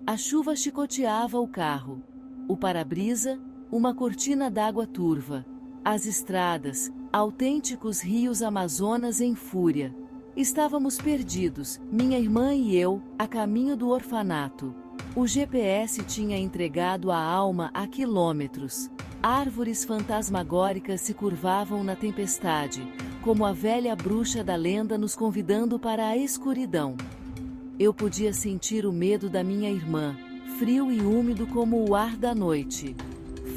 A chuva chicoteava o carro. O para-brisa, uma cortina d'água turva. As estradas, autênticos rios Amazonas em fúria. Estávamos perdidos, minha irmã e eu, a caminho do orfanato. O GPS tinha entregado a alma a quilômetros. Árvores fantasmagóricas se curvavam na tempestade, como a velha bruxa da lenda nos convidando para a escuridão. Eu podia sentir o medo da minha irmã, frio e úmido como o ar da noite.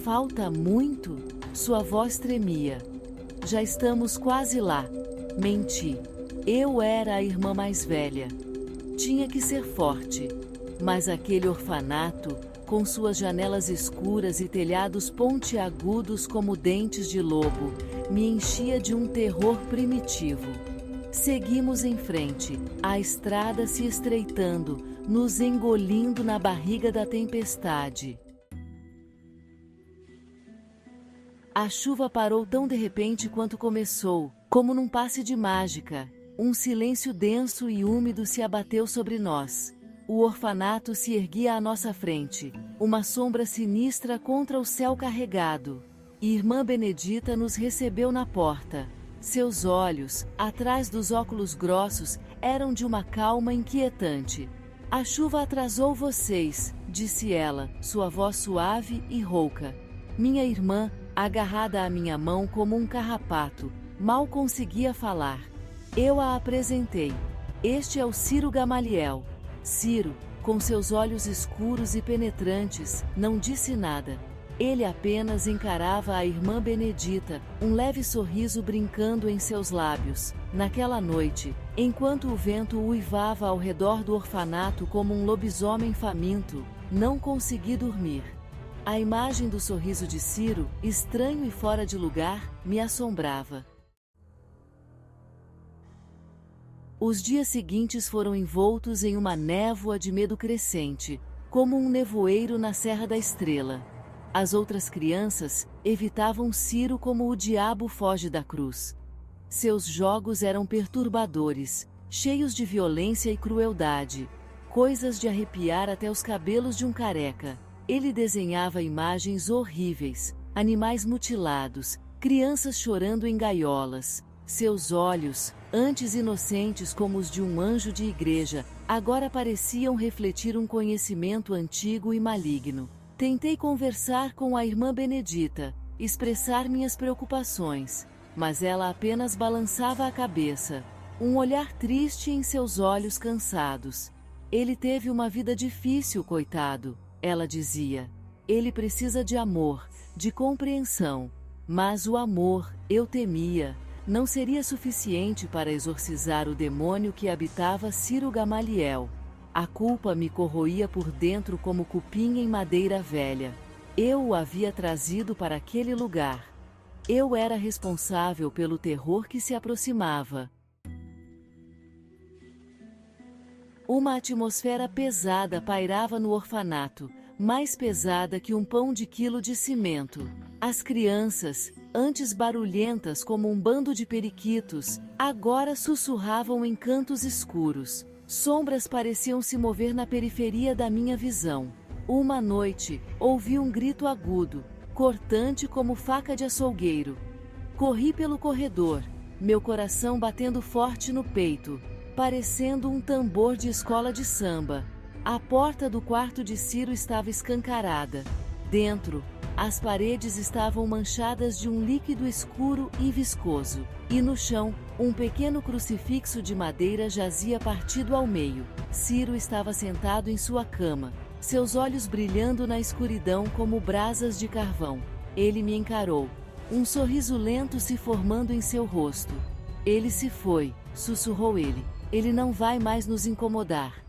Falta muito? Sua voz tremia. Já estamos quase lá. Menti. Eu era a irmã mais velha. Tinha que ser forte. Mas aquele orfanato, com suas janelas escuras e telhados pontiagudos como dentes de lobo, me enchia de um terror primitivo. Seguimos em frente, a estrada se estreitando, nos engolindo na barriga da tempestade. A chuva parou tão de repente quanto começou, como num passe de mágica. Um silêncio denso e úmido se abateu sobre nós. O orfanato se erguia à nossa frente, uma sombra sinistra contra o céu carregado. Irmã Benedita nos recebeu na porta. Seus olhos, atrás dos óculos grossos, eram de uma calma inquietante. A chuva atrasou vocês, disse ela, sua voz suave e rouca. Minha irmã, agarrada à minha mão como um carrapato, mal conseguia falar. Eu a apresentei. Este é o Ciro Gamaliel. Ciro, com seus olhos escuros e penetrantes, não disse nada. Ele apenas encarava a irmã Benedita, um leve sorriso brincando em seus lábios. Naquela noite, enquanto o vento uivava ao redor do orfanato como um lobisomem faminto, não consegui dormir. A imagem do sorriso de Ciro, estranho e fora de lugar, me assombrava. Os dias seguintes foram envoltos em uma névoa de medo crescente, como um nevoeiro na Serra da Estrela. As outras crianças evitavam Ciro como o diabo foge da cruz. Seus jogos eram perturbadores, cheios de violência e crueldade, coisas de arrepiar até os cabelos de um careca. Ele desenhava imagens horríveis, animais mutilados, crianças chorando em gaiolas. Seus olhos, antes inocentes como os de um anjo de igreja, agora pareciam refletir um conhecimento antigo e maligno. Tentei conversar com a irmã Benedita, expressar minhas preocupações, mas ela apenas balançava a cabeça, um olhar triste em seus olhos cansados. Ele teve uma vida difícil, coitado, ela dizia. Ele precisa de amor, de compreensão. Mas o amor, eu temia, não seria suficiente para exorcizar o demônio que habitava Ciro Gamaliel. A culpa me corroía por dentro como cupim em madeira velha. Eu o havia trazido para aquele lugar. Eu era responsável pelo terror que se aproximava. Uma atmosfera pesada pairava no orfanato, mais pesada que um pão de quilo de cimento. As crianças, antes barulhentas como um bando de periquitos, agora sussurravam em cantos escuros. Sombras pareciam se mover na periferia da minha visão. Uma noite, ouvi um grito agudo, cortante como faca de açougueiro. Corri pelo corredor, meu coração batendo forte no peito, parecendo um tambor de escola de samba. A porta do quarto de Ciro estava escancarada. Dentro, as paredes estavam manchadas de um líquido escuro e viscoso. E no chão, um pequeno crucifixo de madeira jazia partido ao meio. Ciro estava sentado em sua cama, seus olhos brilhando na escuridão como brasas de carvão. Ele me encarou, um sorriso lento se formando em seu rosto. Ele se foi, sussurrou ele. Ele não vai mais nos incomodar.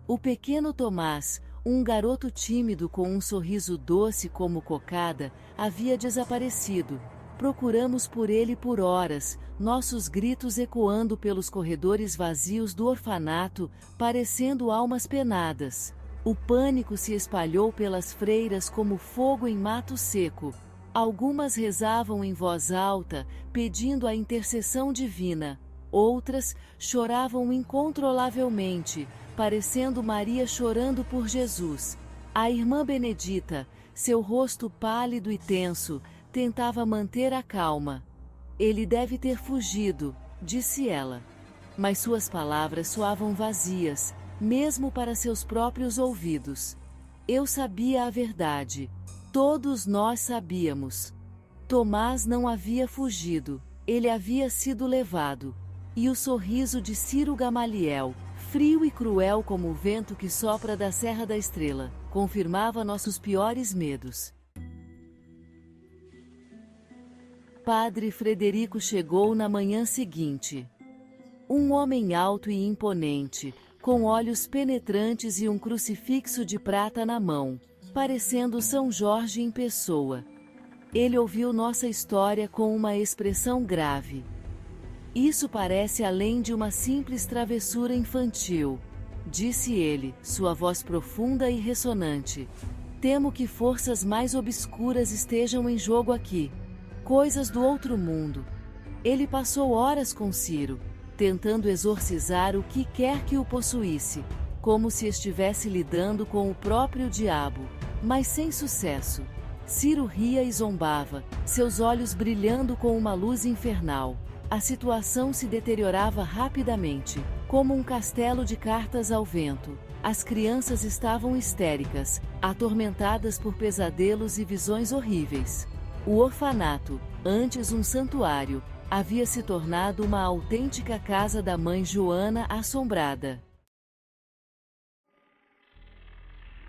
O pequeno Tomás, um garoto tímido com um sorriso doce como cocada, havia desaparecido. Procuramos por ele por horas, nossos gritos ecoando pelos corredores vazios do orfanato, parecendo almas penadas. O pânico se espalhou pelas freiras como fogo em mato seco. Algumas rezavam em voz alta, pedindo a intercessão divina. Outras choravam incontrolavelmente, parecendo Maria chorando por Jesus. A irmã Benedita, seu rosto pálido e tenso, tentava manter a calma. Ele deve ter fugido, disse ela. Mas suas palavras soavam vazias, mesmo para seus próprios ouvidos. Eu sabia a verdade. Todos nós sabíamos. Tomás não havia fugido, ele havia sido levado. E o sorriso de Ciro Gamaliel, frio e cruel como o vento que sopra da Serra da Estrela, confirmava nossos piores medos. Padre Frederico chegou na manhã seguinte. Um homem alto e imponente, com olhos penetrantes e um crucifixo de prata na mão, parecendo São Jorge em pessoa. Ele ouviu nossa história com uma expressão grave. Isso parece além de uma simples travessura infantil, disse ele, sua voz profunda e ressonante. Temo que forças mais obscuras estejam em jogo aqui. Coisas do outro mundo. Ele passou horas com Ciro, tentando exorcizar o que quer que o possuísse, como se estivesse lidando com o próprio diabo, mas sem sucesso. Ciro ria e zombava, seus olhos brilhando com uma luz infernal. A situação se deteriorava rapidamente, como um castelo de cartas ao vento. As crianças estavam histéricas, atormentadas por pesadelos e visões horríveis. O orfanato, antes um santuário, havia se tornado uma autêntica casa da mãe Joana assombrada.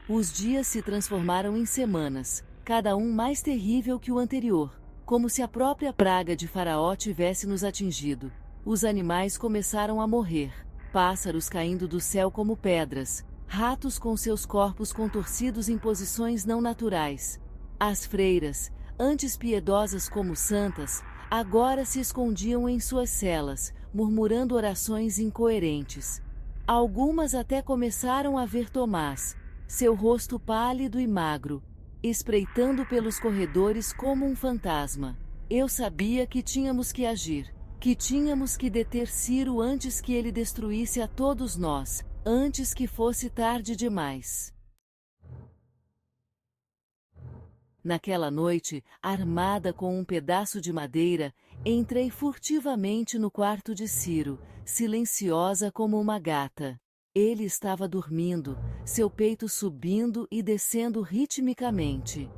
Os dias se transformaram em semanas, cada um mais terrível que o anterior, como se a própria praga de Faraó tivesse nos atingido. Os animais começaram a morrer, pássaros caindo do céu como pedras, ratos com seus corpos contorcidos em posições não naturais. As freiras, antes piedosas como santas, agora se escondiam em suas celas, murmurando orações incoerentes. Algumas até começaram a ver Tomás, seu rosto pálido e magro, espreitando pelos corredores como um fantasma. Eu sabia que tínhamos que agir, que tínhamos que deter Ciro antes que ele destruísse a todos nós, antes que fosse tarde demais. Naquela noite, armada com um pedaço de madeira, entrei furtivamente no quarto de Ciro, silenciosa como uma gata. Ele estava dormindo, seu peito subindo e descendo ritmicamente.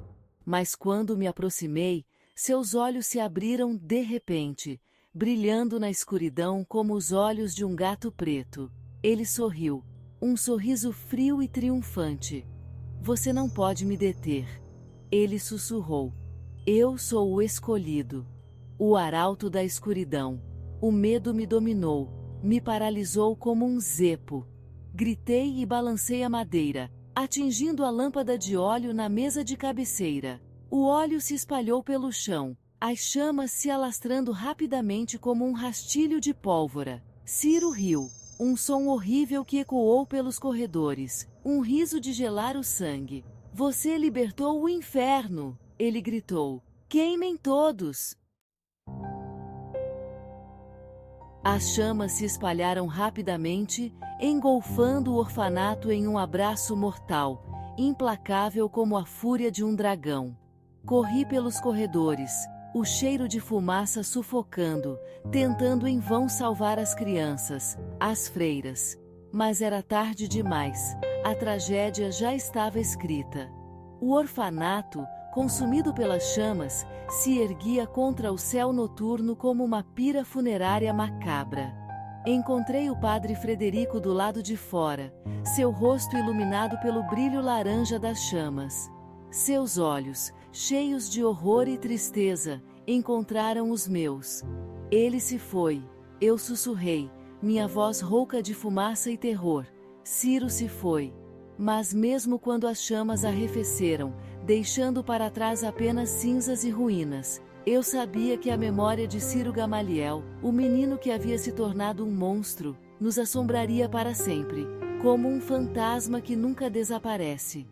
Mas quando me aproximei, seus olhos se abriram de repente, brilhando na escuridão como os olhos de um gato preto. Ele sorriu, um sorriso frio e triunfante. Você não pode me deter. Ele sussurrou. Eu sou o escolhido. O arauto da escuridão. O medo me dominou, me paralisou como um zepo. Gritei e balancei a madeira, atingindo a lâmpada de óleo na mesa de cabeceira. O óleo se espalhou pelo chão, as chamas se alastrando rapidamente como um rastilho de pólvora. Ciro riu, um som horrível que ecoou pelos corredores, um riso de gelar o sangue. Você libertou o inferno, ele gritou. Queimem todos! As chamas se espalharam rapidamente, engolfando o orfanato em um abraço mortal, implacável como a fúria de um dragão. Corri pelos corredores, o cheiro de fumaça sufocando, tentando em vão salvar as crianças, as freiras. Mas era tarde demais, a tragédia já estava escrita. O orfanato, consumido pelas chamas, se erguia contra o céu noturno como uma pira funerária macabra. Encontrei o padre Frederico do lado de fora, seu rosto iluminado pelo brilho laranja das chamas. Seus olhos, cheios de horror e tristeza, encontraram os meus. Ele se foi. Eu sussurrei, minha voz rouca de fumaça e terror. Ciro se foi. Mas mesmo quando as chamas arrefeceram, deixando para trás apenas cinzas e ruínas, eu sabia que a memória de Ciro Gamaliel, o menino que havia se tornado um monstro, nos assombraria para sempre, como um fantasma que nunca desaparece.